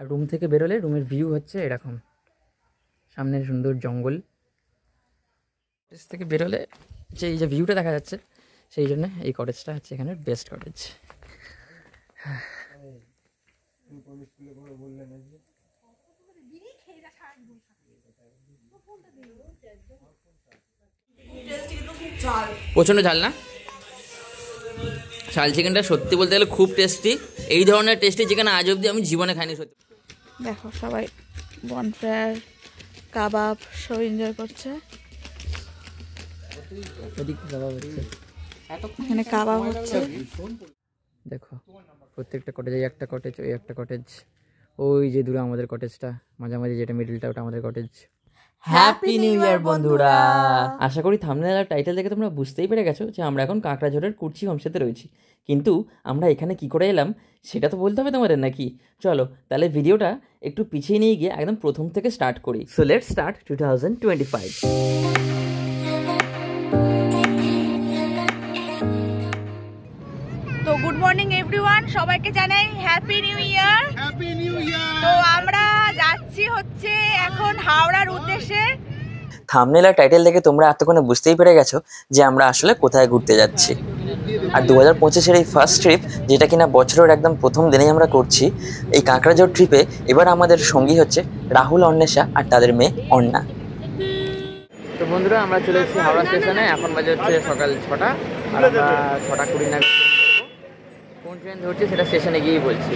Room থেকে বেরোলে রুমের ভিউ হচ্ছে এরকম, সামনে সুন্দর জঙ্গল, কটেজ থেকে বেরোলে যে এই যে ভিউটা দেখা যাচ্ছে, সেই জন্য এই কটেজটা হচ্ছে এখানে বেস্ট কটেজ। প্রচণ্ড ঝাল না? শাল চিকেনটা সত্যি বলতে গেলে খুব টেস্টি। এই ধরনের টেস্টি চিকেন আজ অবধি আমি জীবনে খাইনি। সত্যি দেখো সবাই বনফায়ার কাবাব সব এনজয় করছে। এখানে কাবাব হচ্ছে। দেখো প্রত্যেকটা কটেজ, এই একটা কটেজ, ওই একটা কটেজ, ওই যে দূরে আমাদের কটেজটা, মাঝামাঝি যেটা মিডলটা ওটা আমাদের কটেজ। হ্যাপি নিউ ইয়ার বন্ধুরা! আশা করি থাম্বনেল আর টাইটেল দেখে তোমরা বুঝতেই পেরে গেছো যে আমরা এখন কাঁকড়াঝোড়ের কুর্চি হোমস্টেতে রয়েছি। কিন্তু আমরা এখানে কি করে এলাম সেটা তো বলতে হবে তোমাদের নাকি? চলো তাহলে ভিডিওটা একটু পিছিয়ে নিয়ে গিয়ে একদম প্রথম থেকে স্টার্ট করি। So let's start 2025। তো গুড মর্নিং এভরিওয়ান, সবাইকে জানাই happy new year. Happy new year. তো আমরা যাচ্ছি হচ্ছে এখন হাওড়ার উদ্দেশ্যে। থাম্বনেল আর টাইটেল দেখে তোমরা এতক্ষণে বুঝতেই পেরে গেছো যে আমরা আসলে কোথায় ঘুরতে যাচ্ছি। আর 2025-এর এই ফার্স্ট ট্রিপ, যেটা কিনা বছরের একদম প্রথম দিনেই আমরা করছি, এই কাঁকড়াঝোড় ট্রিপে এবার আমাদের সঙ্গী হচ্ছে রাহুল, অন্বেষা আর তাদের মেয়ে অন্না। তো বন্ধুরা আমরা চলে এসেছি হাওড়া স্টেশনে। এখন বাজে হচ্ছে সকাল 6টা, আর আমরা 6:20 নাগাদ কোন ট্রেন ধরছি সেটা স্টেশনে গিয়েই বলছি।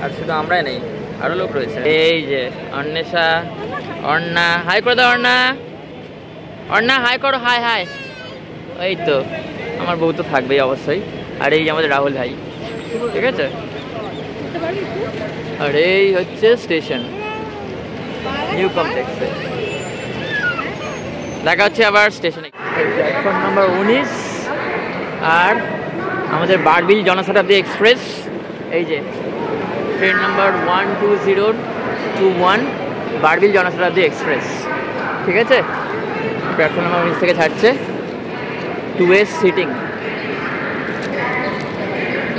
আর শুধু আমরাই নেই, আরও লোক রয়েছে। এই যে অন্বেষা, অন্না, হাই করে দাও। অন্না, অন্না হাই করো, হাই হাই। এই তো আমার বউ তো থাকবেই অবশ্যই। আর এই যে আমাদের রাহুল ভাই, ঠিক আছে। আর এই হচ্ছে স্টেশন, নিউ কমপ্লেক্সে। দেখা হচ্ছে আবার স্টেশনে। প্ল্যাটফর্ম নাম্বার 19 আর আমাদের বারবিল জনশতাব্দী এক্সপ্রেস। এই যে train number 12021 Barbil Janshatabdi express, ঠিক আছে। প্ল্যাটফর্ম নাম্বার 19 থেকে ছাড়ছে। 2A সিটিং,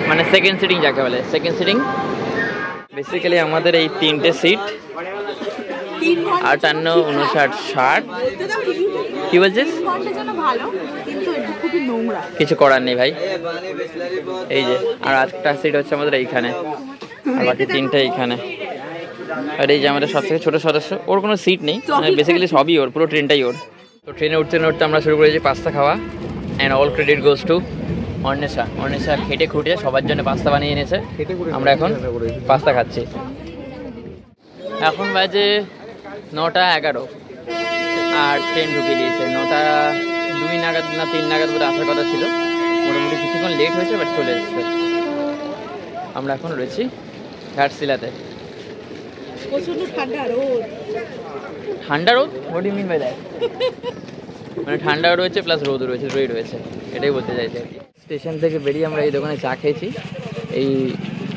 মানে সেকেন্ড সিটিং যাকে বলে, সেকেন্ড সিটিং। বেসিক্যালি আমাদের এই 3টে সিট, 58, 59, 60। কি বলছিস? কিছু করার নেই ভাই। এই যে আর একটা সিট হচ্ছে আমাদের এইখানে, আর বাকি 3টে এইখানে। আর এই যে আমাদের সব থেকে ছোট সদস্য, ওর কোনো সিট নেই, মানে বেসিক্যালি সবই ওর, পুরো ট্রেনটাই ওর। তো ট্রেনে উঠতে উঠতে আমরা শুরু করেছি পাস্তা খাওয়া। And all credit goes to Anwesha. Anwesha খেটে খুঁটে সবার জন্য পাস্তা বানিয়ে এনেছে। আমরা এখন পাস্তা খাচ্ছি। এখন বাজে 9:11 আর ট্রেন ঢুকিয়ে দিয়েছে 9:02 নাগাদ না 3 নাগাদ বলে আসার কথা ছিল। মোটামুটি কিছুক্ষণ লেট হয়েছে, বাট চলে এসছে। আমরা এখন রয়েছি ঘাটশিলাতে। ঠান্ডা রোদ? What you mean by that? মানে ঠান্ডাও রয়েছে প্লাস রোদও রয়েছে, দুটোই রয়েছে, এটাই বলতে চাইছি আর কি। স্টেশন থেকে বেরিয়ে আমরা এই দোকানে চা খেয়েছি। এই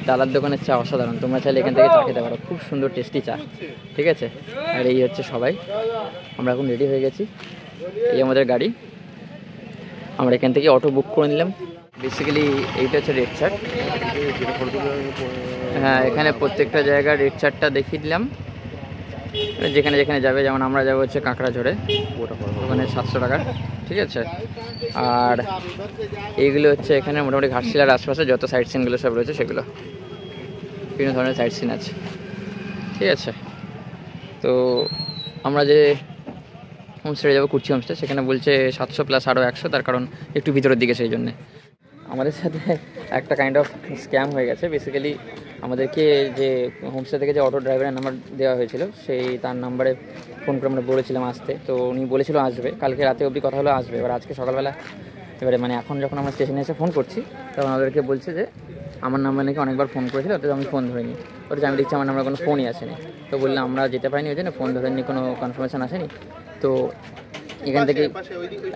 ডালার দোকানের চা অসাধারণ, তোমরা চাইলে এখান থেকে চা খেতে পারো, খুব সুন্দর টেস্টি চা, ঠিক আছে। আর এই হচ্ছে সবাই, আমরা এখন রেডি হয়ে গেছি। এই আমাদের গাড়ি, আমরা এখান থেকে অটো বুক করে নিলাম। বেসিক্যালি এইটা হচ্ছে রেড চার্ট। হ্যাঁ, এখানে প্রত্যেকটা জায়গার রেড চার্টটা দেখিয়ে দিলাম, যেখানে যেখানে যাবে। যেমন আমরা যাবো হচ্ছে কাঁকড়াঝোড়ে, ওখানে 700 টাকা, ঠিক আছে। আর এইগুলো হচ্ছে এখানে মোটামুটি ঘাটশিলার আশপাশে যত সাইট সিনগুলো সব রয়েছে, সেগুলো বিভিন্ন ধরনের সাইট সিন আছে, ঠিক আছে। তো আমরা যে হোমস্টে যাবো কুর্চি হোমস্টে, সেখানে বলছে 700 প্লাস আরও 100, তার কারণ একটু ভিতরের দিকে, সেই জন্যে। আমাদের সাথে একটা কাইন্ড অফ স্ক্যাম হয়ে গেছে। বেসিক্যালি আমাদেরকে যে হোমস্টে থেকে যে অটো ড্রাইভারের নাম্বার দেওয়া হয়েছিল, তার নাম্বারে ফোন করে আমরা বলেছিলাম আসতে। তো উনি বলেছিল আসবে, কালকে রাতে অবধি কথা হলো আসবে। এবার আজকে সকালবেলা, এবারে মানে এখন যখন আমরা স্টেশনে এসে ফোন করছি, তখন আমাদেরকে বলছে যে আমার নাম্বার নাকি অনেকবার ফোন করেছিল, তো আমি ফোন ধরিনি। ওটা আমি দেখছি আমার নাম্বার কোনো ফোনই আসেনি। তো বললাম আমরা যেতে পারিনি, ওই জন্য ফোন ধরেনি, কোনো কনফার্মেশন আসেনি। তো এখান থেকে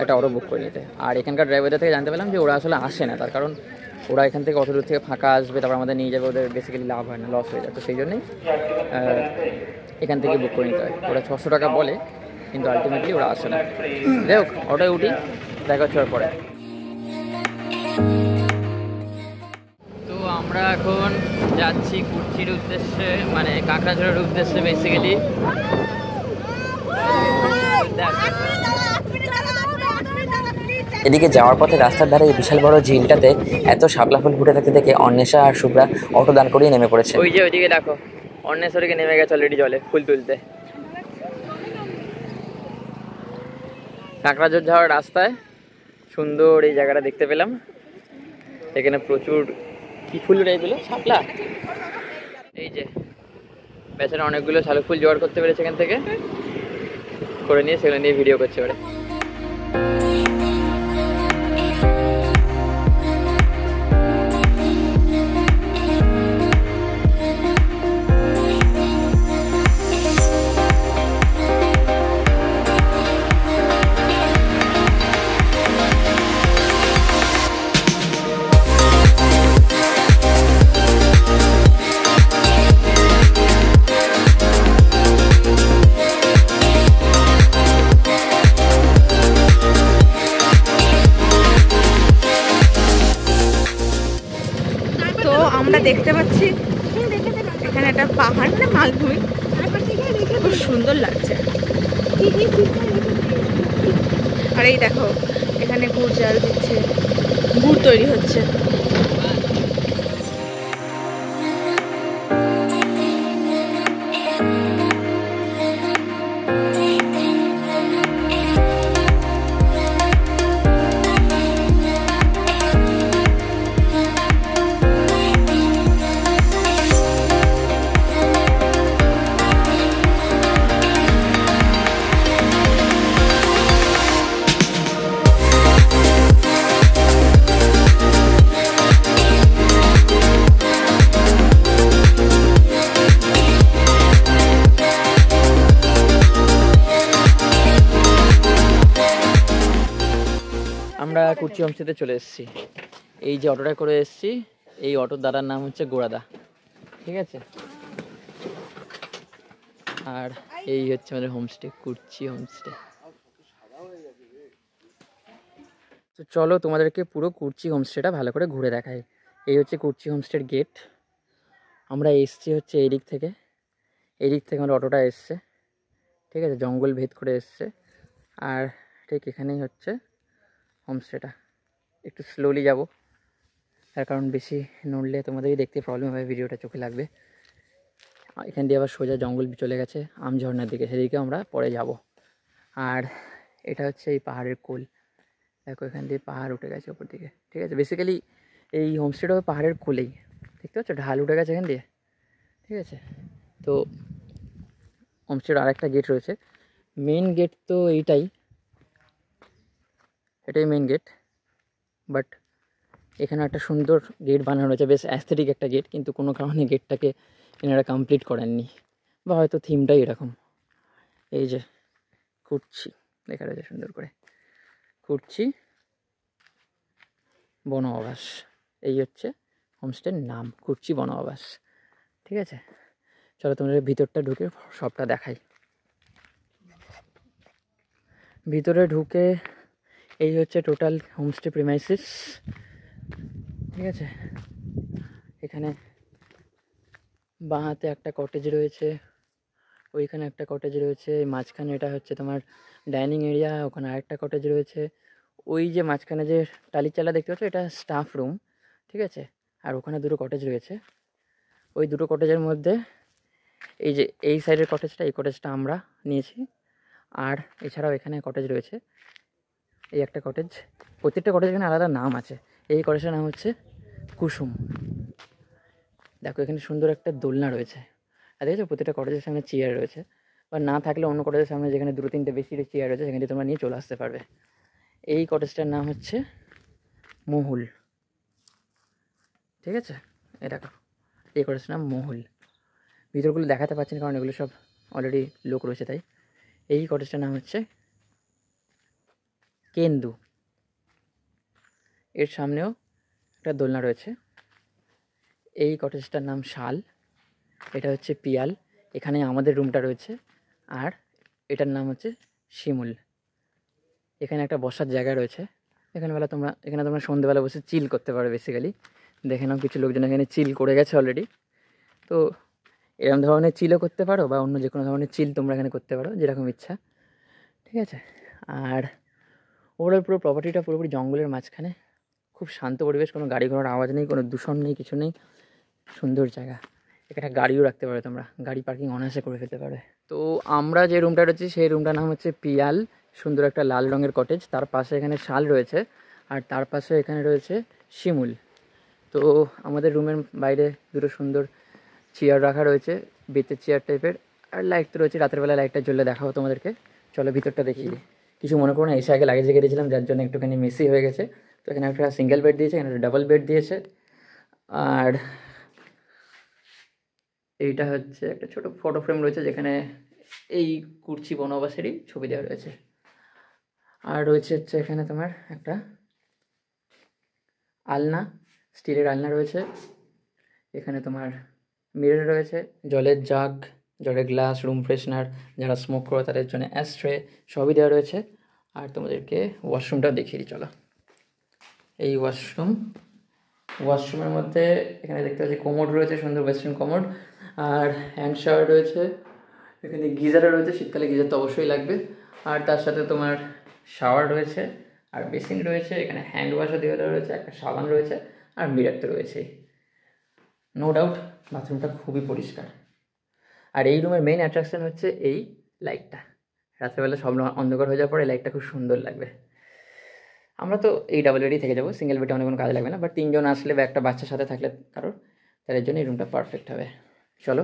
একটা অটো বুক করে নিতে। আর এখানকার ড্রাইভারদের থেকে জানতে পারলাম যে ওরা আসলে আসে না, তার কারণ ওরা এখান থেকে অত দূর থেকে ফাঁকা আসবে, তারপর আমাদের নিয়ে যাবে, ওদের বেসিক্যালি লাভ হয় না, লস হয়ে যায়। তো সেই জন্যই এখান থেকে বুক করে নিতে হয়। ওরা 600 টাকা বলে, কিন্তু আলটিমেটলি ওরা আসে না। যাই হোক, অটোয় উঠি, দেখা হচ্ছে পরে। তো আমরা এখন যাচ্ছি কুর্চির উদ্দেশ্যে, মানে কাঁকড়াঝোড়ের উদ্দেশ্যে বেসিক্যালি। এদিকে যাওয়ার পথে রাস্তার ধারে এই বিশাল বড় ঝিলটাতে এত শাপলা ফুল ফুটে থাকতে দেখে অন্বেষা আর শুভ্রা অটো দান করিয়ে নেমে পড়েছে। ওই যে ওইদিকে দেখো অন্বেষরীকে নেমে গেছে অলরেডি জলে ফুল তুলতে। কাঁকড়াঝোড় যাওয়ার রাস্তায় সুন্দর এই জায়গাটা দেখতে পেলাম। এখানে প্রচুর কি ফুল টাইপের শাপলা, এই যে বেচারা অনেকগুলো শালুক ফুল জোগাড় করতে পেরেছে এখান থেকে, করে নিয়ে সেগুলো নিয়ে ভিডিও করছে ওরা। আমরা দেখতে পাচ্ছি এখানে একটা পাহাড়, মানে মালভূমি, খুব সুন্দর লাগছে। আর এই দেখো এখানে গুড় জাল দিচ্ছে, গুড় তৈরি হচ্ছে। আমরা কুর্চি হোমস্টেতে চলে এসেছি। এই যে অটোটা করে এসেছি, এই অটোর দাদার নাম হচ্ছে গোড়াদা, ঠিক আছে। আর এই হচ্ছে আমাদের হোমস্টে, কুর্চি হোমস্টে। তো চলো তোমাদেরকে পুরো কুর্চি হোমস্টেটা ভালো করে ঘুরে দেখাই। এই হচ্ছে কুর্চি হোমস্টের গেট। আমরা এসছি হচ্ছে এই দিক থেকে আমার অটোটা এসছে, ঠিক আছে, জঙ্গল ভেদ করে এসছে। আর ঠিক এখানেই হচ্ছে হোমস্টেটা। একটু স্লোলি যাব, তার কারণ বেশি নড়লে তোমাদেরই দেখতে প্রবলেম হবে, ভিডিওটা চোখে লাগবে। এখান দিয়ে আবার সোজা জঙ্গল চলে গেছে আম ঝর্ণার দিকে, সেদিকে আমরা পরে যাব। আর এটা হচ্ছে এই পাহাড়ের কোল, দেখো এখান দিয়ে পাহাড় উঠে গেছে ওপর দিকে, ঠিক আছে। বেসিক্যালি এই হোমস্টেটা পাহাড়ের কোলেই, দেখতে পাচ্ছ ঢাল উঠে গেছে এখান দিয়ে, ঠিক আছে। তো হোমস্টের আরেকটা গেট রয়েছে, মেন গেট তো এটাই মেন গেট, বাট এখানে একটা সুন্দর গেট বানানো রয়েছে, বেশ অ্যাস্থেটিক একটা গেট, কিন্তু কোনো কারণে গেটটাকে এনারা কমপ্লিট করেননি, বা হয়তো থিমটাই এরকম। এই যে কুর্চি লেখা রয়েছে সুন্দর করে, কুর্চি বন আবাস, এই হচ্ছে হোমস্টের নাম, কুর্চি বন আবাস, ঠিক আছে। চলো তোমাদের ভিতরটা ঢুকে সবটা দেখাই। ভিতরে ঢুকে এই হচ্ছে টোটাল হোমস্টে প্রিমাইসিস, ঠিক আছে। এখানে বাঁ হাতে একটা কটেজ রয়েছে, ওইখানে একটা কটেজ রয়েছে, মাঝখানে এটা হচ্ছে তোমার ডাইনিং এরিয়া, ওখানে আরেকটা কটেজ রয়েছে। ওই যে মাঝখানে যে টালির চালা দেখতে পাচ্ছ, এটা স্টাফ রুম, ঠিক আছে। আর ওখানে দুটো কটেজ রয়েছে, ওই দুটো কটেজের মধ্যে এই যে এই সাইডের কটেজটা, এই কটেজটা আমরা নিয়েছি। আর এছাড়াও এখানে কটেজ রয়েছে, এই একটা কটেজ, প্রত্যেকটা কটেজ এখানে আলাদা নাম আছে। এই কটেজটার নাম হচ্ছে কুসুম। দেখো এখানে সুন্দর একটা দোলনা রয়েছে, আর দেখেছো প্রত্যেকটা কটেজের সামনে চেয়ার রয়েছে, বা না থাকলে অন্য কটেজের সামনে যেখানে দুটো তিনটে বেশি চেয়ার রয়েছে সেখানে তোমরা নিয়ে চলে আসতে পারবে। এই কটেজটার নাম হচ্ছে মহুল, ঠিক আছে। এই দেখো এই কটেজটার নাম মহুল। ভিতরগুলো দেখাতে পারছি না কারণ এগুলো সব অলরেডি লোক রয়েছে তাই। এই কটেজটার নাম হচ্ছে কেন্দু, এর সামনেও একটা দোলনা রয়েছে। এই কটেজটার নাম শাল, এটা হচ্ছে পিয়াল, এখানে আমাদের রুমটা রয়েছে। আর এটার নাম হচ্ছে শিমুল। এখানে একটা বসার জায়গা রয়েছে, এখানে তোমরা সন্ধ্যেবেলা বসে চিল করতে পারো বেসিক্যালি। দেখে নাও কিছু লোকজন এখানে চিল করে গেছে অলরেডি, তো এরকম ধরনের চিলও করতে পারো বা অন্য যে কোনো ধরনের চিল তোমরা এখানে করতে পারো, যেরকম ইচ্ছা। ঠিক আছে। আর ওভারঅল পুরো প্রপার্টিটা পুরোপুরি জঙ্গলের মাঝখানে, খুব শান্ত পরিবেশ, কোনো গাড়ি ঘোড়ার আওয়াজ নেই, কোনো দূষণ নেই, কিছু নেই, সুন্দর জায়গা। এখানে গাড়িও রাখতে পারো তোমরা, গাড়ি পার্কিং অনায়াসে করে ফেলতে পারবে। তো আমরা যে রুমটা রয়েছি সেই রুমটার নাম হচ্ছে পিয়াল, সুন্দর একটা লাল রঙের কটেজ। তার পাশে এখানে শাল রয়েছে, আর তার পাশে এখানে রয়েছে শিমুল। তো আমাদের রুমের বাইরে দুটো সুন্দর চেয়ার রাখা রয়েছে, বেতের চেয়ার টাইপের, আর লাইট তো রয়েছে, রাতের বেলা লাইটটা জ্বললে দেখাবো তোমাদেরকে। চলো ভিতরটা দেখি। কিছু মনে করো না, এসে আগে লাগেজ রেখে দিয়েছিলাম যার জন্য একটুখানি মেসি হয়ে গেছে। তো এখানে একটা সিঙ্গেল বেড দিয়েছে, এখানে একটা ডাবল বেড দিয়েছে, আর এইটা হচ্ছে একটা ছোট ফটো ফ্রেম রয়েছে যেখানে এই কুর্চি বনবাসেরই ছবি দেওয়া রয়েছে। আর রয়েছে হচ্ছে এখানে তোমার একটা আলনা, স্টিলের আলনা রয়েছে। এখানে তোমার মিরর রয়েছে, জলের জাগ, জলের গ্লাস, রুম ফ্রেশনার, যারা স্মোক করে তাদের জন্য অ্যাস্ট্রে, সবই দেওয়া রয়েছে। আর তোমাদেরকে ওয়াশরুমটাও দেখিয়ে দিই চলো। এই ওয়াশরুমের মধ্যে এখানে দেখতে পাচ্ছি কোমোড রয়েছে, সুন্দর ওয়েস্টার্ন কোমোড, আর হ্যান্ড শাওয়ার রয়েছে। এখানে গিজারও রয়েছে, শীতকালে গিজার তো অবশ্যই লাগবে। আর তার সাথে তোমার শাওয়ার রয়েছে, আর বেসিন রয়েছে, এখানে হ্যান্ড ওয়াশও দেওয়া রয়েছে, একটা সাবান রয়েছে, আর মিরর তো রয়েছেই। নো ডাউট বাথরুমটা খুবই পরিষ্কার। আর এই রুমের মেইন অ্যাট্রাকশন হচ্ছে এই লাইটটা। রাত্রেবেলা সব অন্ধকার হয়ে যাওয়ার পরে এই লাইটটা খুব সুন্দর লাগবে। আমরা তো এই ডাবল বেডেই থেকে যাবো, সিঙ্গেল বেডে অনেক কোনো কাজে লাগবে না, বাট 3 জন আসলে বা একটা বাচ্চার সাথে থাকলে কারোর, তাদের জন্য এই রুমটা পারফেক্ট হবে। চলো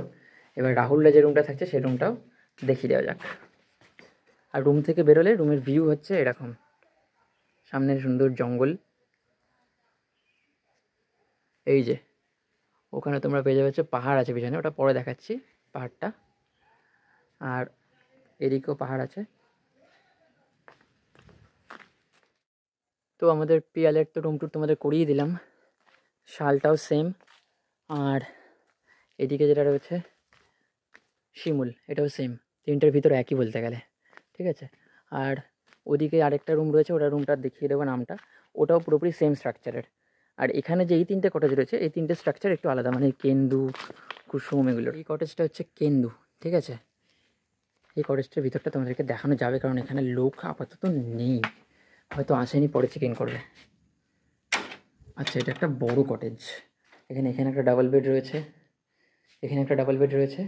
এবার রাহুলরা যে রুমটা থাকছে সেই রুমটাও দেখিয়ে দেওয়া যাক। আর রুম থেকে বেরোলে রুমের ভিউ হচ্ছে এরকম, সামনে সুন্দর জঙ্গল, এই যে ওখানে তোমরা পেয়ে যাবে হচ্ছে পাহাড় আছে পিছনে, ওটা পরে দেখাচ্ছি পাহাড়টা। আর এদিকেও পাহাড় আছে। তো আমাদের পিয়ালের তো রুম টুর তোমাদের করিয়ে দিলাম, শালটাও সেম। আর এদিকে যেটা রয়েছে শিমুল, এটাও সেম, তিনটের ভিতরে একই বলতে গেলে। ঠিক আছে। আর ওদিকে আরেকটা রুম রয়েছে, ওটা রুমটা দেখিয়ে দেবো নামটা, ওটাও পুরোপুরি সেম স্ট্রাকচারের। আর এখানে যে এই 3টে কটেজ রয়েছে, এই 3টে স্ট্রাকচার একটু আলাদা, মানে কেন্দু, কুসুম, এগুলো। এই কটেজটা হচ্ছে কেন্দু। ঠিক আছে। এই কটেজটার ভিতরটা তোমাদেরকে দেখানো যাবে, কারণ এখানে লোক আপাতত নেই, হয়তো আসেনি, পরে চেক ইন করবে। আচ্ছা, এটা একটা বড় কটেজ। এখানে একটা ডাবল বেড রয়েছে, এখানে একটা ডাবল বেড রয়েছে,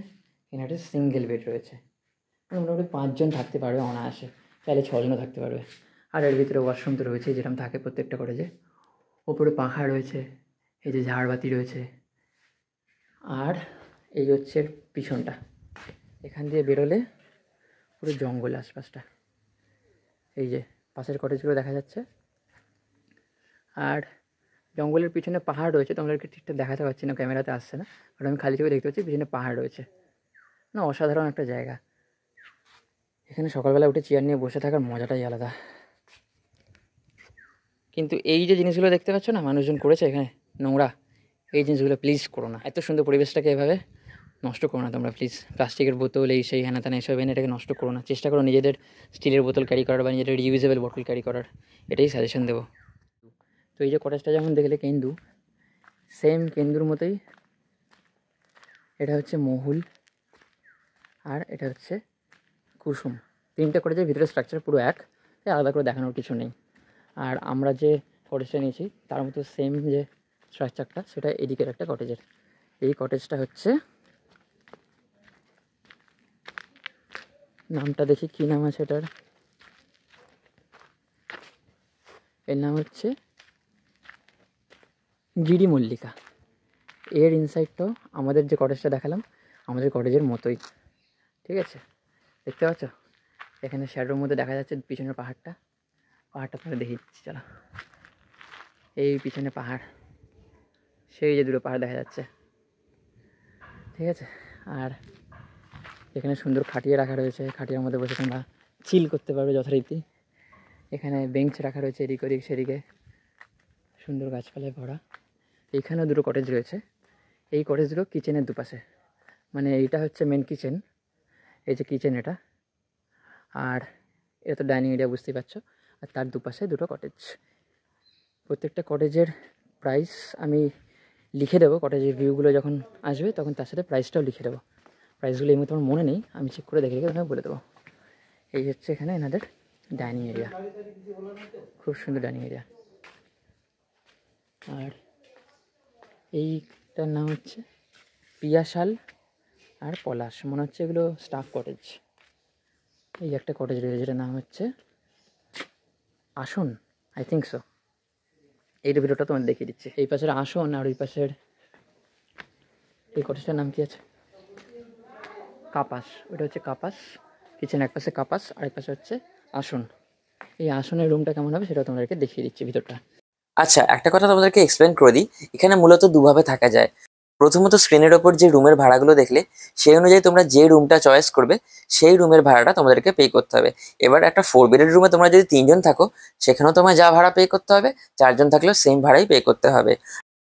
এখানে একটা সিঙ্গেল বেড রয়েছে। মোটামুটি 5 জন থাকতে পারবে অনায়াসে, তাহলে 6 জনও থাকতে পারবে। আর এর ভিতরে ওয়াশরুম তো রয়েছে, যেরকম থাকে প্রত্যেকটা কটেজে। ওপরে পাখা রয়েছে, এই যে ঝাড়বাতি রয়েছে। আর এই হচ্ছে পিছনটা, এখান দিয়ে বেরোলে পুরো জঙ্গল আশপাশটা, এই যে পাশের কটেজগুলো দেখা যাচ্ছে। আর জঙ্গলের পিছনে পাহাড় রয়েছে, তোমাদেরকে ঠিকঠাক দেখাতে পারছি না, ক্যামেরাতে আসছে না, কারণ আমি খালি চোখে দেখতে পাচ্ছি পিছনে পাহাড় রয়েছে। না, অসাধারণ একটা জায়গা। এখানে সকালবেলা উঠে চেয়ার নিয়ে বসে থাকার মজাটাই আলাদা। কিন্তু এই যে জিনিসগুলো দেখতে পাচ্ছ না মানুষজন করেছে এখানে, নোংরা, এই জিনিসগুলো প্লিজ করো না। এত সুন্দর পরিবেশটাকে এভাবে নষ্ট করো না তোমরা প্লিজ। প্লাস্টিকের বোতল, এই সেই হ্যানা ত্যানা এসব এনে এটাকে নষ্ট করো না। চেষ্টা করো নিজেদের স্টিলের বোতল ক্যারি করার বা নিজেদের রিউজেবল বোতল ক্যারি করার, এটাই সাজেশন দেবো। তো এই যে কটেজটা যেমন দেখলে কেন্দু, সেম কেন্দুর মতোই এটা হচ্ছে মহুল, আর এটা হচ্ছে কুসুম। 3টে কটেজের ভিতরে স্ট্রাকচার পুরো এক, আলাদা করে দেখানোর কিছু নেই। আর আমরা যে কটেজটা নিয়েছি তার মতো সেম যে স্ট্রাকচারটা, সেটা এদিকের একটা কটেজের। এই কটেজটা হচ্ছে, নামটা দেখি কী নাম আছে এটার, এর নাম হচ্ছে গিরি মল্লিকা। এর ইনসাইডটাও আমাদের যে কটেজটা দেখালাম আমাদের কটেজের মতোই। ঠিক আছে, দেখতে পাচ্ছ এখানে শ্যাডোর মধ্যে দেখা যাচ্ছে পিছনের পাহাড়টা তোমাদের দেখিয়ে দিচ্ছি চলো। এই পিছনে পাহাড়, সেই যে দুটো পাহাড় দেখা যাচ্ছে। ঠিক আছে। আর এখানে সুন্দর খাটিয়ে রাখা রয়েছে, খাটিয়ার মধ্যে বসে তোমরা চিল করতে পারবে যথারীতি। এখানে বেঞ্চ রাখা রয়েছে এদিক ওদিক সেদিকে, সুন্দর গাছপালায় ভরা। এইখানেও দুটো কটেজ রয়েছে, এই কটেজ দুটো কিচেনের দুপাশে, মানে এইটা হচ্ছে মেন কিচেন, এই যে কিচেন এটা, আর এটা তো ডাইনিং এরিয়া বুঝতেই পারছো। আর তার দুপাশে দুটো কটেজ। প্রত্যেকটা কটেজের প্রাইস আমি লিখে দেবো, কটেজের ভিউগুলো যখন আসবে তখন তার সাথে প্রাইসটাও লিখে দেবো। প্রাইসগুলো এই মতো আমার মনে নেই, আমি চেক করে দেখে তোমাকে বলে দেবো। এই হচ্ছে এখানে এনাদের ডাইনিং এরিয়া, খুব সুন্দর ডাইনিং এরিয়া। আর এইটার নাম হচ্ছে পিয়াশাল আর পলাশ, মনে হচ্ছে এগুলো স্টাফ কটেজ। এই একটা কটেজ রয়েছে যেটার নাম হচ্ছে আসন, আই থিঙ্ক সো। এইটা ভিডিওটা তোমার দেখিয়ে দিচ্ছি। এই পাশের আসন আর ওই পাশের এই কটেজটার নাম কি আছে, কাপাস। ওইটা হচ্ছে কাপাস কিচেন, এক পাশে কাপাস আর এক পাশে হচ্ছে আসন। এই আসনের রুমটা কেমন হবে সেটা তোমাদেরকে দেখিয়ে দিচ্ছি ভিতরটা। আচ্ছা, একটা কথা তোমাদেরকে এক্সপ্লেন করে দিই। এখানে মূলত দুভাবে থাকা যায়। প্রথমত স্ক্রিনের ওপর যে রুমের ভাড়াগুলো দেখলে, সেই অনুযায়ী তোমরা যে রুমটা চয়েস করবে সেই রুমের ভাড়াটা তোমাদেরকে পে করতে হবে। এবার একটা 4 বেডের রুমে তোমরা যদি 3 জন থাকো, সেখানেও তোমার যা ভাড়া পে করতে হবে, 4 জন থাকলেও সেম ভাড়াই পে করতে হবে।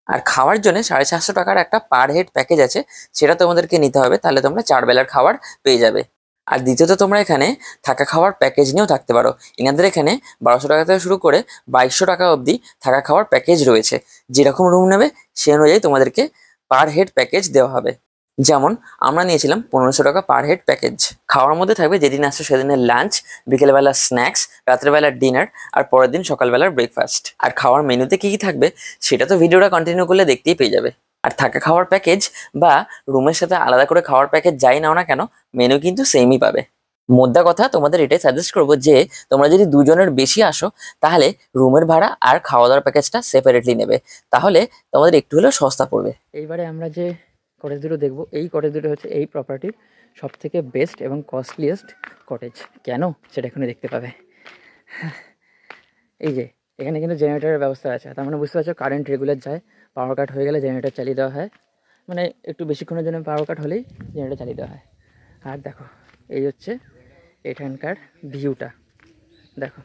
আর খাওয়ার জন্য 750 টাকার একটা পার হেড প্যাকেজ আছে, সেটা তোমাদেরকে নিতে হবে, তাহলে তোমরা 4 বেলার খাবার পেয়ে যাবে। আর দ্বিতীয়ত তোমরা এখানে থাকা খাওয়ার প্যাকেজ নিয়েও থাকতে পারো। এনাদের এখানে 1200 টাকা থেকে শুরু করে 2200 টাকা অবধি থাকা খাওয়ার প্যাকেজ রয়েছে। যেরকম রুম নেবে সেই অনুযায়ী তোমাদেরকে পার হেড প্যাকেজ দেওয়া হবে। যেমন আমরা নিয়েছিলাম 1500 টাকা পার হেড প্যাকেজ। খাওয়ার মধ্যে থাকবে যেদিন আসছো সেদিনের লাঞ্চ, বিকেলবেলা স্ন্যাক্স, রাত্রেবেলার ডিনার আর পরের দিন সকালবেলার ব্রেকফাস্ট। আর খাওয়ার মেনুতে কি কি থাকবে সেটা তো ভিডিওটা কন্টিনিউ করলে দেখতেই পেয়ে যাবে। আর থাকা খাওয়ার প্যাকেজ বা রুমের সাথে আলাদা করে খাওয়ার প্যাকেজ যাই নাও না কেন, মেনু কিন্তু সেমই পাবে। মোদ্দা কথা, তোমাদের এটাই সাজেস্ট করবো যে তোমরা যদি 2 জনের বেশি আসো, তাহলে রুমের ভাড়া আর খাওয়া দাওয়ার প্যাকেজটা সেপারেটলি নেবে, তাহলে তোমাদের একটু হলেও সস্তা পড়বে। এইবারে আমরা যে কটেজ দুটো দেখবো, এই কটেজ দুটো হচ্ছে এই প্রপার্টির সব থেকে বেস্ট এবং কস্টলিয়েস্ট কটেজ। কেন সেটা এখানে দেখতে পাবে। এই যে এখানে কিন্তু জেনারেটরের ব্যবস্থা আছে, তার মানে বুঝতে পারছো কারেন্ট রেগুলার যায়, পাওয়ার কাট হয়ে গেলে জেনারেটর চালিয়ে দেওয়া হয়, মানে একটু বেশিক্ষণের জন্য পাওয়ার কাট হলেই জেনারেটর চালিয়ে দেওয়া হয়। আর দেখো এই হচ্ছে এখানকার ভিউটা, দেখো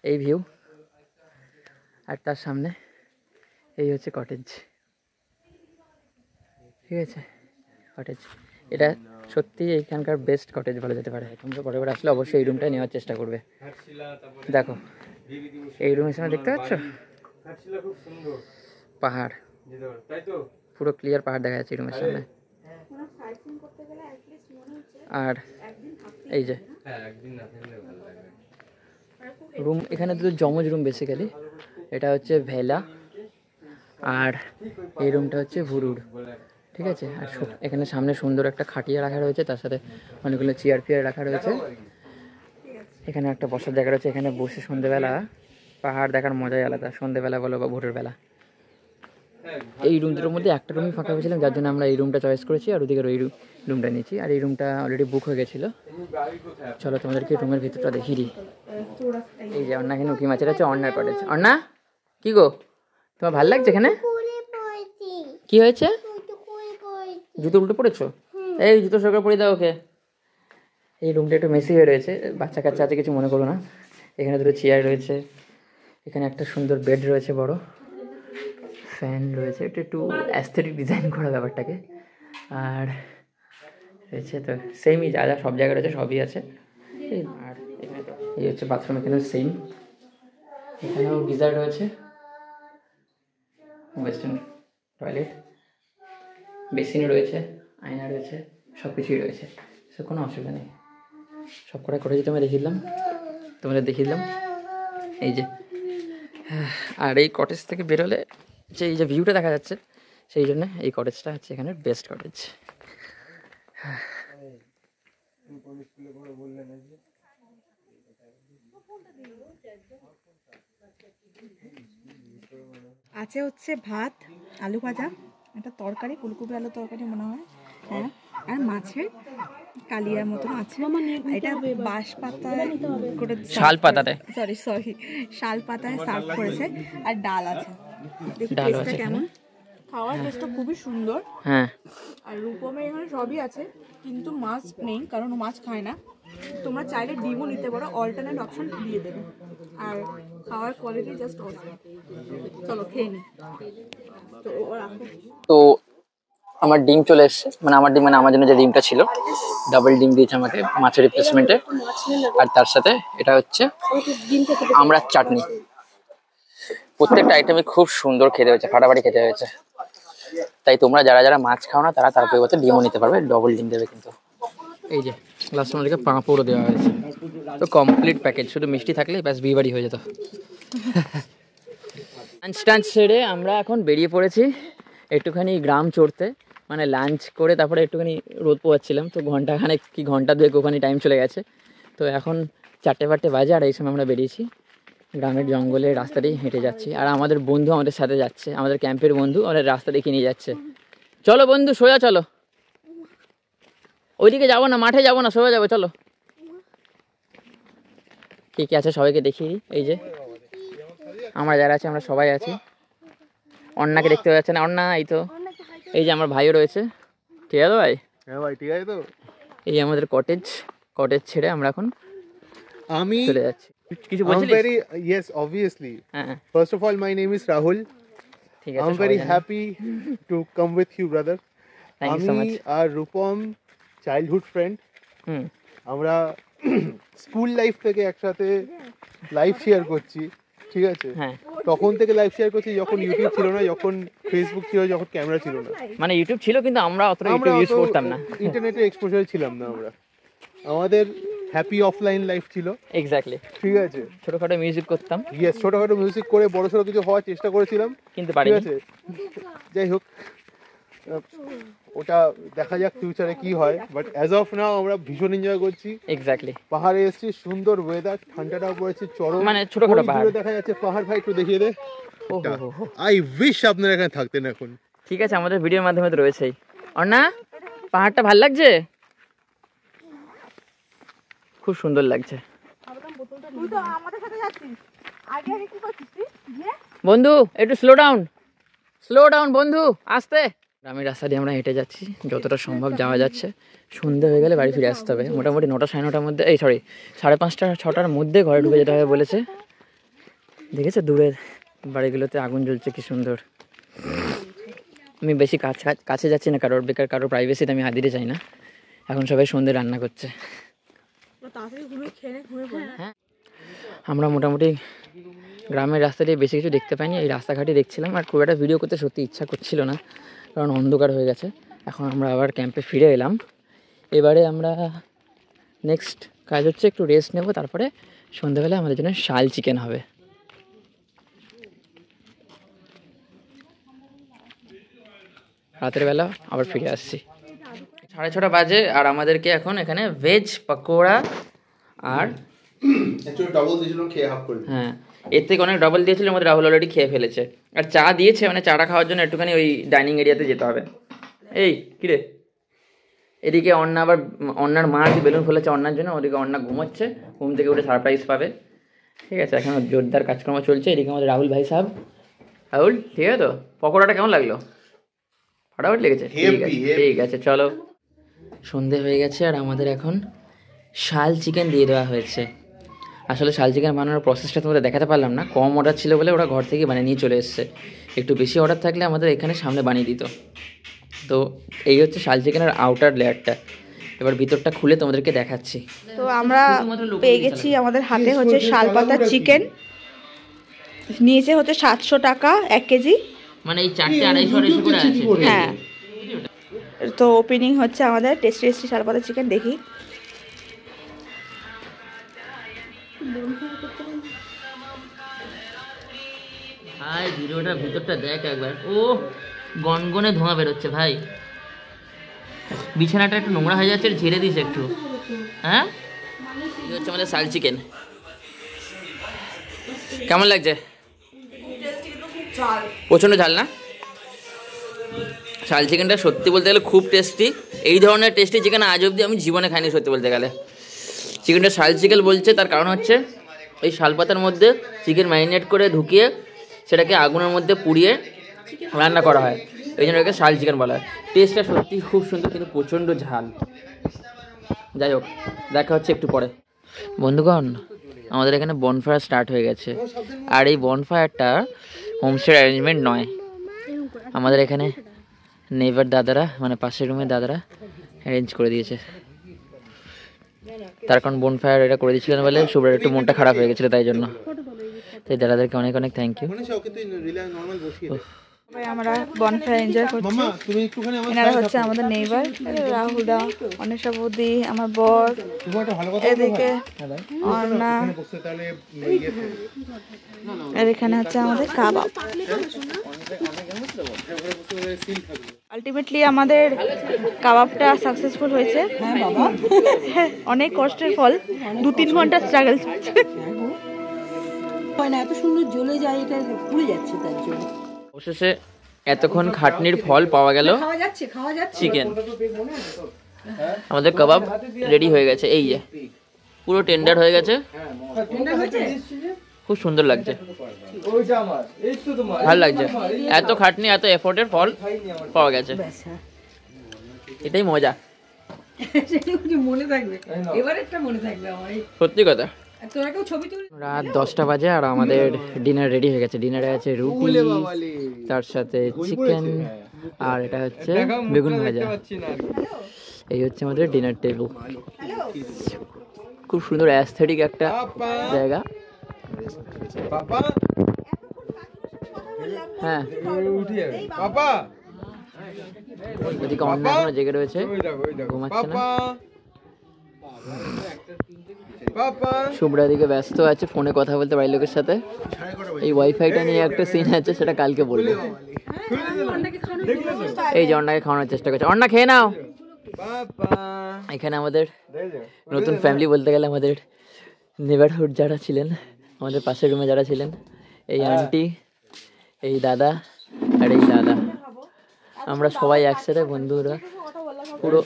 এই ভিউ, আর তার সামনে এই হচ্ছে কটেজ। ঠিক আছে, কটেজ এটা সত্যি এইখানকার বেস্ট কটেজ বলা যেতে পারে। তোমরা পরে পরে আসলে অবশ্যই এই রুমটাই নেওয়ার চেষ্টা করবে। দেখো এই রুমের সামনে দেখতে পাচ্ছ পাহাড়, পুরো ক্লিয়ার পাহাড় দেখা যাচ্ছে এই রুমের সামনে। আর এই যে রুম, এখানে দুটো জমজ রুম বেসিক্যালি। এটা হচ্ছে ভেলা আর এই রুমটা হচ্ছে ভুরুর। ঠিক আছে, আর এখানে সামনে সুন্দর একটা খাটিয়া রাখা রয়েছে, তার সাথে অনেকগুলো চেয়ার ফিয়ার রাখা রয়েছে। এখানে একটা বসার জায়গা রয়েছে, এখানে বসে সন্ধ্যেবেলা পাহাড় দেখার মজাই আলাদা, সন্ধ্যেবেলা বলো বা ভোরের বেলা। এই রুম দুটোর মধ্যে একটা রুমই ফাঁকা হয়েছিলাম, যার জন্য আমরা এই রুমটা চয়েস করেছি আর ওদিকে ওই রুমটা নিয়েছি। আর এই রুমটা অলরেডি বুক হয়ে গেছিলো। চলো তোমাদেরকে রুমের ভিতরটা দেখিয়ে দিই। এই যে অন্না এখানে উকি মাছের আছে, অন্নার কটেজ। অন্না কি গো, তোমার ভালো লাগছে এখানে? কি হয়েছে? জুতো উল্টো পড়েছো? এই জুতো সরকার পরে দাও ওকে। এই রুমটা একটু মেসি হয়ে রয়েছে, বাচ্চা কাচ্চা আছে কিছু মনে করো না। এখানে দুটো চেয়ার রয়েছে, এখানে একটা সুন্দর বেড রয়েছে, বড় ফ্যান রয়েছে, একটু অ্যাস্থেটিক ডিজাইন করা ব্যাপারটাকে। আর রয়েছে তো সেমই, যা যা সব জায়গায় রয়েছে সবই আছে। আর এখানে তো এই হচ্ছে বাথরুম, এখানেও সেম, এখানেও গিজার রয়েছে, ওয়েস্টার্ন টয়লেট, বেসিন রয়েছে, আয়না রয়েছে, সব কিছুই রয়েছে, সে কোনো অসুবিধা নেই। সব কটাই কটেজ তোমায় তোমাদের দেখিয়ে দিলাম। এই যে, আর এই কটেজ থেকে বেরোলে যে এই যে ভিউটা দেখা যাচ্ছে, সেই জন্য এই কটেজটা হচ্ছে এখানের বেস্ট কটেজ। আছে হচ্ছে ভাত, আলু ভাজা, একটা তরকারি, ফুলকপি আলু তরকারি মনে হয়, হ্যাঁ, আর মাছের কালিয়ার মতন আছে। এটা বাঁশ পাতায় করে, শাল পাতাতে, সরি শাল পাতায় সার্ভ করেছে। আর ডাল আছে, দেখি ডাল টেস্টটা আছে কেমন। খাওয়ার টেস্টটা খুবই সুন্দর। হ্যাঁ, আর রূপমের এখানে সবই আছে, কিন্তু মাছ নেই কারণ ও মাছ খায় না। তোমরা চাইলে ডিমও নিতে পারো, অল্টারনেট অপশন দিয়ে দেবে। আর খাওয়ার কোয়ালিটি জাস্ট অসম। চলো খেয়ে নি। তো ও রাখো। তো আমার ডিম চলে এসছে, মানে আমার ডিম মানে আমার জন্য যে ডিমটা ছিল, ডাবল ডিম দিয়েছে আমাকে মাছের রিপ্লেসমেন্টে। আর তার সাথে এটা হচ্ছে আমড়ার চাটনি। প্রত্যেকটা আইটেমই খুব সুন্দর খেতে হয়েছে, ফাটাফাটি খেতে হয়েছে। তাই তোমরা যারা যারা মাছ খাও না তারা তার পরিবর্তে ডিমও নিতে পারবে, ডবল ডিম দেবে কিন্তু। এই যে লাস্ট আমাদেরকে পাঁপড়ও দেওয়া হয়েছে, তো কমপ্লিট প্যাকেজ, শুধু মিষ্টি থাকলে ব্যাস বিয়ে বাড়ি হয়ে যেত। লাঞ্চ টাঞ্চ সেরে আমরা এখন বেরিয়ে পড়েছি একটুখানি গ্রাম চড়তে, মানে লাঞ্চ করে তারপরে একটুখানি রোদ পোয়াচ্ছিলাম, তো ঘন্টাখানেক কি ঘন্টা দুয়েক ওখানে টাইম চলে গেছে। তো এখন 4টে বাজে আর এই সময় আমরা বেরিয়েছি গ্রামের জঙ্গলের রাস্তাতেই হেঁটে যাচ্ছি। আর আমাদের বন্ধু আমাদের সাথে যাচ্ছে, আমাদের ক্যাম্পের বন্ধু আমাদের রাস্তা দেখিয়ে নিয়ে যাচ্ছে। চলো বন্ধু সোজা চলো, ওইদিকে যাবো না, মাঠে যাবো না, সোজা যাবো চলো। কে কে আছে সবাইকে দেখিয়ে দিই। এই যে আমরা যারা আছি আমরা সবাই আছি। অন্নাকে দেখতে পাচ্ছেন, অন্না এই তো, এই যে আমার ভাইও রয়েছে। ঠিক আছে ভাই? হ্যাঁ ভাই ঠিক আছে তো। এই আমাদের কটেজ ছেড়ে আমরা এখন আমি চলে যাচ্ছি। কিছু I'm বলছিলিস? very yes obviously. হ্যাঁ First of all my name is Rahul. ঠিক আছে, I'm সবাই very জানে। happy to come with you brother. Thank you so আমি much. আর রূপম চাইল্ডহুড ফ্রেন্ড। হুম, আমরা স্কুল লাইফ থেকে একসাথে লাইফ শেয়ার করছি, ঠিক আছে? হ্যাঁ তখন থেকে লাইফ শেয়ার করছি যখন ইউটিউব ছিল না, যখন ফেসবুক ছিল, যখন ক্যামেরা ছিল না। মানে ইউটিউব ছিল কিন্তু আমরা অতটা আমরা ইউটিউব ইউজ করতাম না। ইন্টারনেটে এক্সপোজার ছিলাম না আমরা। আমাদের হ্যাপি অফলাইন লাইফ ছিল, এক্স্যাক্টলি। ঠিক আছে? ছোটখাটো মিউজিক করতাম ইয়েস, ছোটখাটো মিউজিক করে বড়সড় কিছু হওয়ার চেষ্টা করেছিলাম, কিন্তু ঠিক পারিনি। আছে? যাই হোক, ওটা দেখা যাক ফিউচারে কি হয়, বাট অ্যাজ অফ নাও আমরা ভীষণ এনজয় করছি। এক্স্যাক্টলি। পাহাড়ে এসেছি, সুন্দর ওয়েদার, ঠান্ডাটাও পড়েছে চরম। মানে ছোটখাটো ওই পাহাড়। দূরে দেখা যাচ্ছে পাহাড়, ভাই একটু দেখিয়ে দে। ও হো হো হো। আই উইশ আপনারা এখানে থাকতেন এখন। ঠিক আছে, আমাদের ভিডিওর মাধ্যমে তো রয়েছেই। অন্না পাহাড়টা ভাল লাগছে, খুব সুন্দর লাগছে। তুই তো আমাদের সাথে যাচ্ছিস, আগে আগে কি করছিস তুই? গিয়ে বন্ধু একটু স্লো ডাউন বন্ধু, আস্তে। গ্রামের রাস্তা দিয়ে আমরা হেঁটে যাচ্ছি, যতটা সম্ভব যাওয়া যাচ্ছে। সন্ধ্যে হয়ে গেলে বাড়ি ফিরে আসতে হবে, মোটামুটি 9টা সাড়ে 9টার মধ্যে, এই সরি 5:30 6টার মধ্যে ঘরে ঢুকে যেতে হবে বলেছে। দেখেছো দূরের বাড়িগুলোতে আগুন জ্বলছে কি সুন্দর। আমি বেশি কাছে যাচ্ছি না, কারোর প্রাইভেসিতে আমি হাত দিতে চাই না। এখন সবাই সন্ধ্যে রান্না করছে। তাড়াতাড়ি ঘুমিয়ে খেয়ে ঘুমিয়ে পড়ে। হ্যাঁ, আমরা মোটামুটি গ্রামের রাস্তা দিয়ে বেশি কিছু দেখতে পাইনি, এই রাস্তাঘাটই দেখছিলাম। আর খুব একটা ভিডিও করতে সত্যি ইচ্ছা করছিল না, কারণ অন্ধকার হয়ে গেছে। এখন আমরা আবার ক্যাম্পে ফিরে এলাম। এবারে আমরা নেক্সট কাজ হচ্ছে একটু রেস্ট নেব, তারপরে সন্ধ্যাবেলায় আমাদের জন্য শাল চিকেন হবে। রাতের বেলা আবার ফিরে আসছি। 6:30 বাজে আর আমাদেরকে এখন এখানে ভেজ পকোড়া আর অ্যাকচুয়ালি ডাবল দিয়েছিলাম, খেয়ে হাফ করে। হ্যাঁ, এর থেকে অনেক ডবল দিয়েছিল, আমাদের রাহুল অলরেডি খেয়ে ফেলেছে। আর চা দিয়েছে, মানে চাটা খাওয়ার জন্য একটুখানি ওই ডাইনিং এরিয়াতে যেতে হবে। এই কিরে, এদিকে অন্নার মা কি বেলুন ফেলেছে অন্নার জন্য, ওদিকে অন্না ঘুমোচ্ছে, ঘুম থেকে উঠে সারপ্রাইজ পাবে। ঠিক আছে, এখন জোরদার কাজকর্ম চলছে। এদিকে আমাদের রাহুল ভাই সাহেব। রাহুল ঠিক আছে তো? পকোড়াটা কেমন লাগলো? ফাটাফাটি লেগেছে? ঠিক আছে চলো। সন্ধে হয়ে গেছে আর আমাদের এখন শাল চিকেন দিয়ে দেওয়া হয়েছে। আসলে শাল চিকেন বানানোর প্রসেসটা তোমাদের দেখাতে পারলাম না, কম অর্ডার ছিল বলে ওরা ঘর থেকে বানিয়ে নিয়ে চলে এসছে। একটু বেশি অর্ডার থাকলে আমাদের এখানে সামনে বানিয়ে দিত। তো এই হচ্ছে শাল চিকেনের আউটার লেয়ারটা, এবার ভিতরটা খুলে তোমাদেরকে দেখাচ্ছি। তো আমরা পেয়ে গেছি, আমাদের হাতে হচ্ছে শালপাতা চিকেন, নিয়েছে হচ্ছে 700 টাকা 1 কেজি। মানে এই 4টে 250 করে আছে। হ্যাঁ, তো ওপেনিং হচ্ছে আমাদের টেস্টি শালপাতা চিকেন। দেখি ভাই ভিডিওটার ভিতরটা দেখ একবার, ও গনগনে ধোঁয়া বেরোচ্ছে ভাই। বিছানাটা একটু নোংরা হয়ে যাচ্ছে, ঝেড়ে দিস একটু। হ্যাঁ, এই হচ্ছে আমাদের শাল চিকেন। কেমন লাগছে? প্রচণ্ড ঝাল না? শাল চিকেনটা সত্যি বলতে গেলে খুব টেস্টি। এই ধরনের টেস্টি চিকেন আজ অবধি আমি জীবনে খাইনি সত্যি বলতে গেলে। চিকেনটা শাল চিকেন বলছে, তার কারণ হচ্ছে এই শালপাতার মধ্যে চিকেন ম্যারিনেট করে ঢুকিয়ে সেটাকে আগুনের মধ্যে পুড়িয়ে রান্না করা হয়, এই জন্য এটাকে শাল চিকেন বলা হয়। টেস্টটা সত্যি খুব সুন্দর, কিন্তু প্রচণ্ড ঝাল। যাই হোক, দেখা হচ্ছে একটু পরে। বন্ধুগণ, আমাদের এখানে বনফায়ার স্টার্ট হয়ে গেছে। আর এই বনফায়ারটা হোমস্টে অ্যারেঞ্জমেন্ট নয়, আমাদের এখানে নেইবার দাদারা, মানে পাশের রুমের দাদারা অ্যারেঞ্জ করে দিয়েছে। তার কারণ বনফায়ার এটা করে দিয়েছিলেন বলে শুভ্রের একটু মনটা খারাপ হয়ে গেছিলো, তাই জন্য। তাই দাদাদেরকে অনেক অনেক থ্যাংক ইউ। সবাই আমরা বনফায়ার এনজয় করছি। মামা তুমি একটুখানি আমার এনারা হচ্ছে আমাদের নেইবার, রাহুলদা, অনিশা বৌদি, আমার বর, তুমি একটা ভালো কথা এদিকে অর্ণা, বসতে তাহলে আর এখানে হচ্ছে আমাদের কাবাব। আলটিমেটলি আমাদের কাবাবটা সাকসেসফুল হয়েছে। হ্যাঁ বাবা, অনেক কষ্টের ফল, 2-3 ঘন্টা স্ট্রাগল চলছে। হয় না, এত সুন্দর জ্বলে যায়, এটা পুড়ে যাচ্ছে তার জন্য। অবশেষে এতক্ষণ খাটনির ফল পাওয়া গেল, খাওয়া যাচ্ছে চিকেন। আমাদের কাবাব রেডি হয়ে গেছে, এই যে পুরো টেন্ডার হয়ে গেছে, খুব সুন্দর লাগছে, ভালো লাগছে। এত খাটনি এত এফোর্টের ফল পাওয়া গেছে, এটাই মজা। মনে থাকবে, এবারেরটা মনে থাকবে আমার। সত্যি কথা। তোরা কেউ ছবি তুল। রাত 10টা বাজে আর আমাদের ডিনার রেডি হয়ে গেছে। ডিনারে আছে রুটি, তার সাথে চিকেন, আর এটা হচ্ছে বেগুন ভাজা। এই হচ্ছে আমাদের ডিনার টেবিল। খুব সুন্দর অ্যাস্থেটিক একটা জায়গা। হ্যাঁ, ওদিকে অন্য এখনো জেগে রয়েছে, ঘুমাচ্ছে না। শুভ্রা দিকে ব্যস্ত আছে, ফোনে কথা বলতে বাড়ির লোকের সাথে। এই ওয়াইফাইটা নিয়ে একটা সিন আছে, সেটা কালকে বলবো। এই যে অন্নাকে খাওয়ানোর চেষ্টা করছে, অন্না খেয়ে নাও। এখানে আমাদের নতুন ফ্যামিলি বলতে গেলে আমাদের নেবারহুড যারা ছিলেন, আমাদের পাশের রুমে যারা ছিলেন, এই আন্টি, এই দাদা আর এই দাদা, আমরা সবাই একসাথে বন্ধুরা, পুরো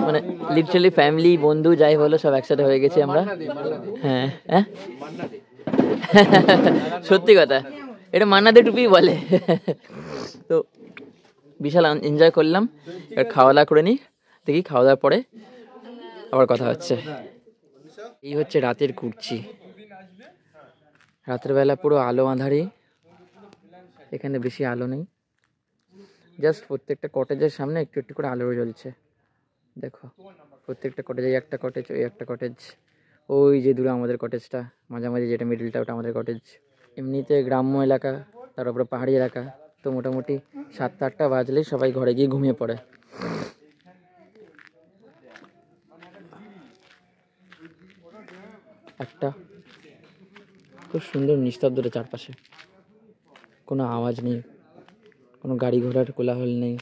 মানে লিটারালি ফ্যামিলি বন্ধু যাই বলো সব একসাথে হয়ে গেছি আমরা। হ্যাঁ হ্যাঁ, সত্যি কথা, এটা মান্নাদে টুপি বলে। তো বিশাল এনজয় করলাম। এবার খাওয়া দাওয়া করে নিই, দেখি খাওয়া দাওয়ার পরে আবার কথা হচ্ছে। এই হচ্ছে রাতের কুর্চি। রাতের বেলা পুরো আলো আঁধারি, এখানে বেশি আলো নেই, জাস্ট প্রত্যেকটা কটেজের সামনে একটু একটু করে আলো জ্বলছে। দেখো প্রত্যেকটা কটেজে, একটা কটেজ, ওই একটা কটেজ, ওই যে দূরে আমাদের কটেজটা, মাঝামাঝি যেটা মিডিলটা, ওটা আমাদের কটেজ। এমনিতে গ্রাম্য এলাকা, তার উপরে পাহাড়ি এলাকা, তো মোটামুটি 7-8টা বাজলেই সবাই ঘরে গিয়ে ঘুমিয়ে পড়ে। একটা খুব সুন্দর নিস্তব্ধতা চারপাশে, কোনো আওয়াজ নেই, কোনো গাড়ি ঘোড়ার কোলাহল নেই,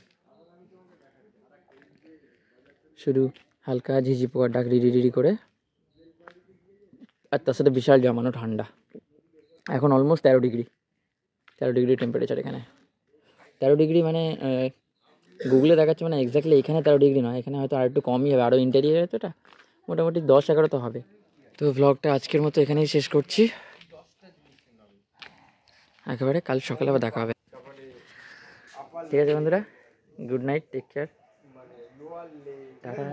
শুধু হালকা ঝিঝি পোকার ডাক রিডি রিডি করে, আর তার সাথে বিশাল জমানো ঠান্ডা। এখন অলমোস্ট 13 ডিগ্রি টেম্পারেচার এখানে। 13 ডিগ্রি মানে গুগলে দেখাচ্ছে, মানে এক্স্যাক্টলি এখানে 13 ডিগ্রি নয়, এখানে হয়তো আর একটু কমই হবে, আরও ইন্টেরিয়ারে তো এটা মোটামুটি 10-11 তো হবে। তো ভ্লগটা আজকের মতো এখানেই শেষ করছি, একেবারে কাল সকালে আবার দেখা হবে। ঠিক আছে বন্ধুরা, good night, take care, tata.